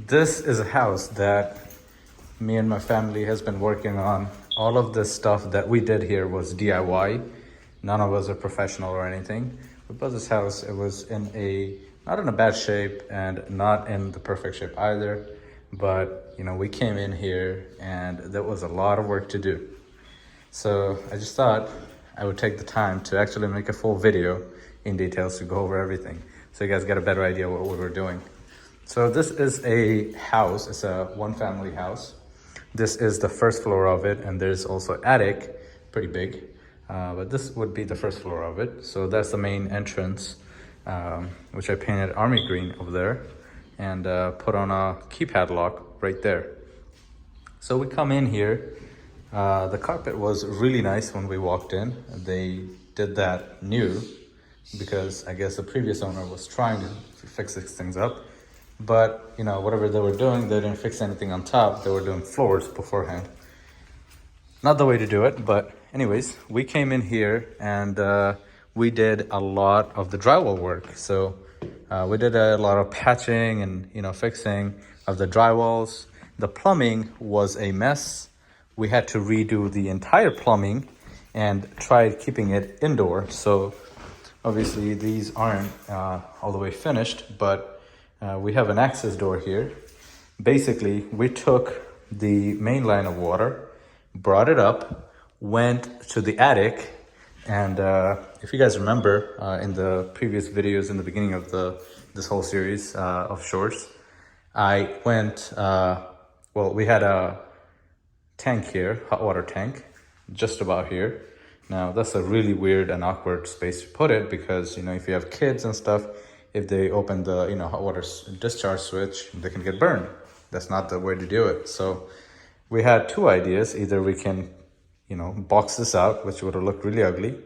This is a house that me and my family has been working on. All of this stuff that we did here was DIY. None of us are professional or anything. We built this house. It was not in a bad shape and not in the perfect shape either. But, you know, we came in here and there was a lot of work to do. So I just thought I would take the time to actually make a full video in details to go over everything, so you guys get a better idea what we were doing. So this is a house. It's a one-family house. This is the first floor of it, and there's also attic, pretty big. But this would be the first floor of it. So that's the main entrance, which I painted army green over there and put on a keypad lock right there. So we come in here. The carpet was really nice when we walked in. They did that new because I guess the previous owner was trying to fix these things up. But, you know, whatever they were doing, they didn't fix anything on top. They were doing floors beforehand. Not the way to do it, but anyways, we came in here and we did a lot of the drywall work. So we did a lot of patching and, you know, fixing of the drywalls. The plumbing was a mess. We had to redo the entire plumbing and try keeping it indoor. So obviously these aren't all the way finished, but we have an access door here. Basically, we took the main line of water, brought it up, went to the attic, and if you guys remember in the previous videos in the beginning of this whole series of shorts, I went, we had a tank here, hot water tank, just about here. Now that's a really weird and awkward space to put it because, you know, if you have kids and stuff, if they open the, you know, hot water discharge switch, they can get burned. That's not the way to do it. So we had two ideas. Either we can, you know, box this out, which would have looked really ugly,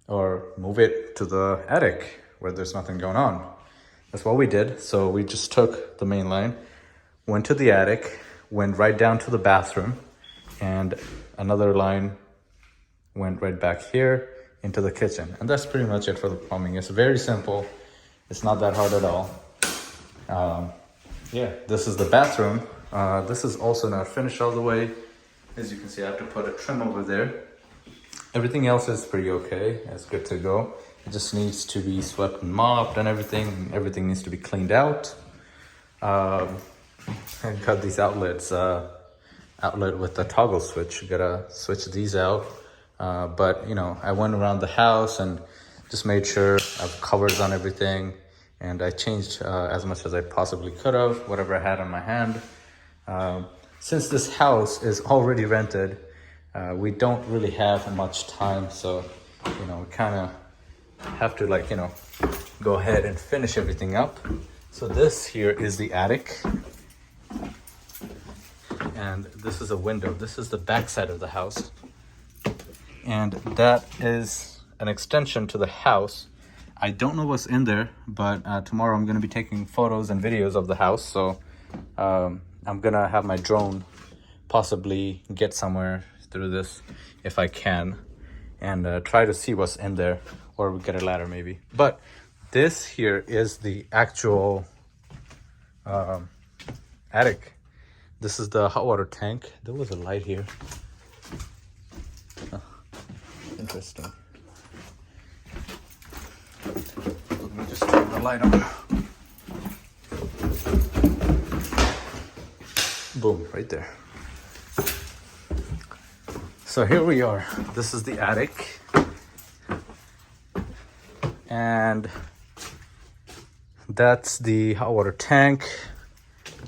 or move it to the attic where there's nothing going on. That's what we did. So we just took the main line, went to the attic, went right down to the bathroom, and another line went right back here into the kitchen. And that's pretty much it for the plumbing. It's very simple. It's not that hard at all. Yeah, this is the bathroom. This is also not finished all the way. As you can see, I have to put a trim over there. Everything else is pretty okay. It's good to go. It just needs to be swept and mopped and everything. Everything needs to be cleaned out. I got these outlets, outlet with the toggle switch. You gotta switch these out. But, you know, I went around the house and just made sure I have covers on everything, and I changed as much as I possibly could have, whatever I had on my hand. Since this house is already rented, we don't really have much time, so, you know, we kind of have to, like, you know, go ahead and finish everything up. So this here is the attic, and this is a window. This is the back side of the house, and that is an extension to the house. I don't know what's in there, but tomorrow I'm going to be taking photos and videos of the house. So I'm going to have my drone possibly get somewhere through this if I can, and try to see what's in there, or we get a ladder maybe. But this here is the actual attic. This is the hot water tank. There was a light here. Oh, interesting. Let me just turn the light on. Boom, right there. So here we are. This is the attic. And that's the hot water tank.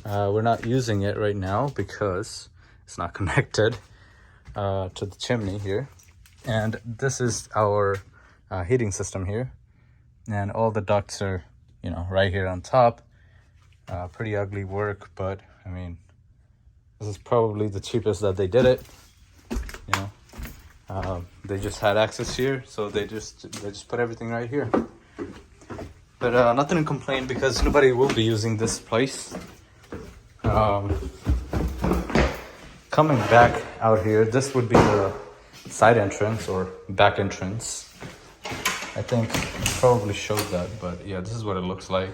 We're not using it right now because it's not connected to the chimney here. And this is our heating system here. And all the ducts are, you know, right here on top. Pretty ugly work, but I mean, this is probably the cheapest that they did it. You know, they just had access here, so they just put everything right here. But nothing to complain because nobody will be using this place. Coming back out here, this would be the side entrance or back entrance. I think it probably showed that, but yeah, this is what it looks like.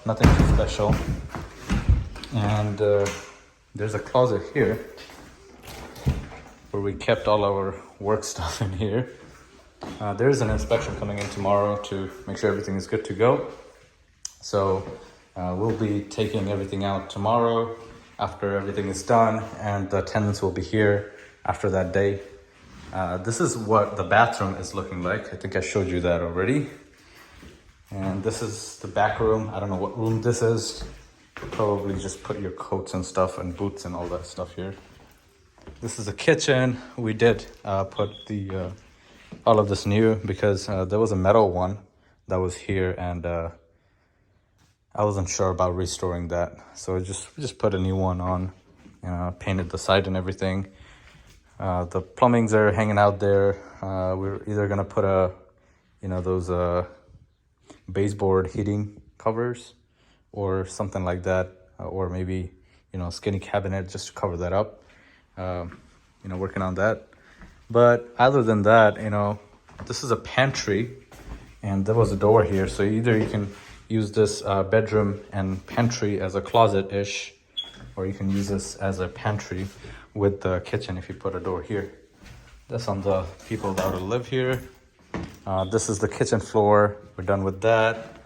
Nothing too special. And there's a closet here where we kept all our work stuff in here. There is an inspection coming in tomorrow to make sure everything is good to go. So we'll be taking everything out tomorrow after everything is done, and the tenants will be here after that day. This is what the bathroom is looking like. I think I showed you that already. And this is the back room. I don't know what room this is. Probably just put your coats and stuff and boots and all that stuff here. This is the kitchen. We did put the all of this new because there was a metal one that was here, and I wasn't sure about restoring that. So we just put a new one on, painted the side and everything. The plumbings are hanging out there. We're either gonna put those baseboard heating covers or something like that, or maybe skinny cabinet just to cover that up. Working on that. But other than that, this is a pantry, and there was a door here, so either you can use this bedroom and pantry as a closet-ish, or you can use this as a pantry with the kitchen if you put a door here. That's on the people that will live here. This is the kitchen floor. We're done with that.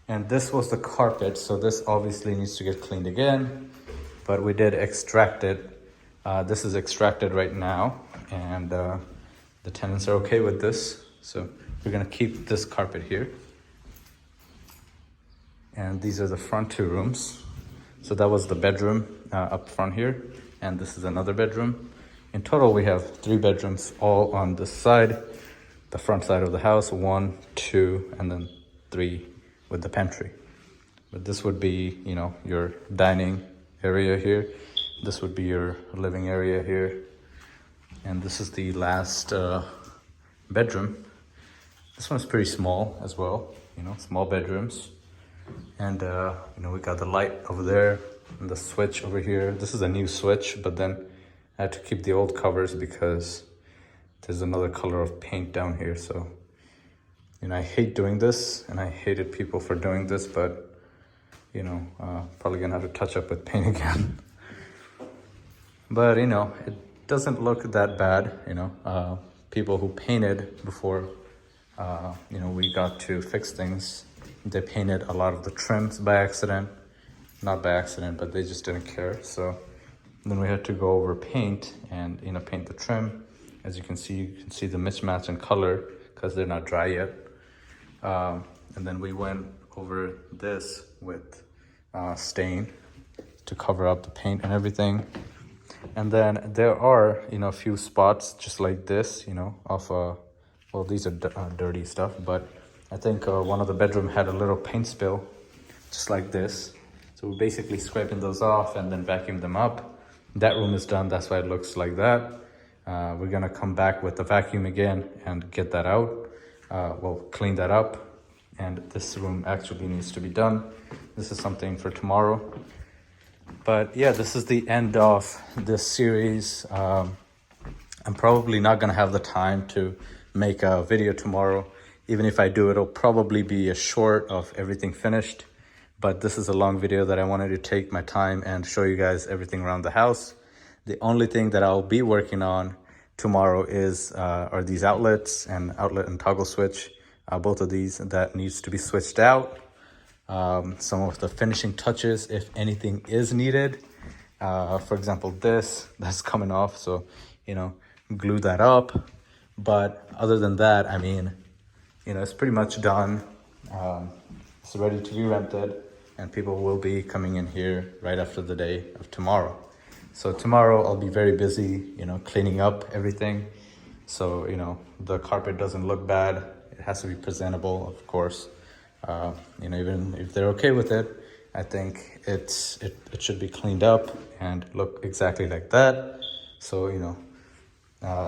And this was the carpet, so this obviously needs to get cleaned again, but we did extract it. This is extracted right now, and the tenants are okay with this, so we're gonna keep this carpet here. And these are the front two rooms. So that was the bedroom up front here, and this is another bedroom. In total, we have 3 bedrooms all on this side, the front side of the house, 1, 2, and then 3 with the pantry. But this would be, your dining area here. This would be your living area here. And this is the last bedroom. This one's pretty small as well, small bedrooms. And, we got the light over there and the switch over here. This is a new switch, but then I had to keep the old covers because there's another color of paint down here. So, I hate doing this, and I hated people for doing this, but, probably gonna have to touch up with paint again. But, it doesn't look that bad, people who painted before, we got to fix things, they painted a lot of the trims by accident. Not by accident, but they just didn't care. So then we had to go over paint and, paint the trim. As you can see the mismatch in color because they're not dry yet. And then we went over this with stain to cover up the paint and everything. And then there are, a few spots just like this, these are dirty stuff, but I think one of the bedroom had a little paint spill, just like this. So we're basically scraping those off and then vacuum them up. That room is done, that's why it looks like that. We're gonna come back with the vacuum again and get that out. Clean that up. And this room actually needs to be done. This is something for tomorrow. But yeah, this is the end of this series. I'm probably not gonna have the time to make a video tomorrow. Even if I do, it'll probably be a short of everything finished. But this is a long video that I wanted to take my time and show you guys everything around the house. The only thing that I'll be working on tomorrow are these outlets and outlet and toggle switch. Both of these that needs to be switched out. Some of the finishing touches, if anything is needed. For example, that's coming off, so glue that up. But other than that, it's pretty much done. It's ready to be rented, and people will be coming in here right after the day of tomorrow. So tomorrow I'll be very busy, cleaning up everything. So, the carpet doesn't look bad. It has to be presentable, of course. Even if they're okay with it, I think it should be cleaned up and look exactly like that. So,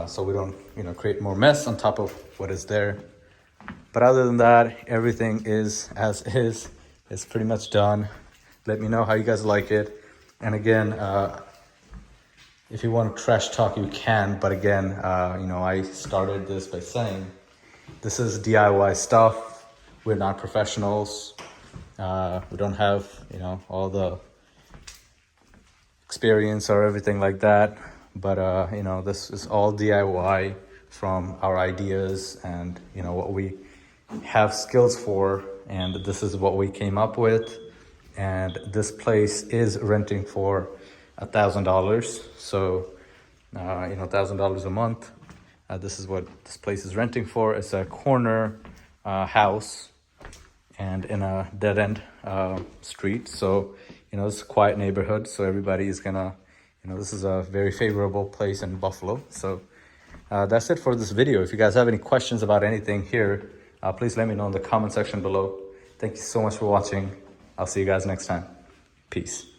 so we don't, create more mess on top of what is there. But other than that, everything is as is. It's pretty much done. Let me know how you guys like it. And again, if you want trash talk, you can. But again, I started this by saying, this is DIY stuff. We're not professionals. We don't have, all the experience or everything like that. But you know, this is all DIY from our ideas and, you know, what we have skills for, and this is what we came up with. And this place is renting for $1,000, so you know, $1,000 a month. This is what this place is renting for. It's a corner house and in a dead-end street, so you know, it's a quiet neighborhood, so everybody is gonna, you know, this is a very favorable place in Buffalo. So that's it for this video. If you guys have any questions about anything here, please let me know in the comment section below. Thank you so much for watching. I'll see you guys next time. Peace.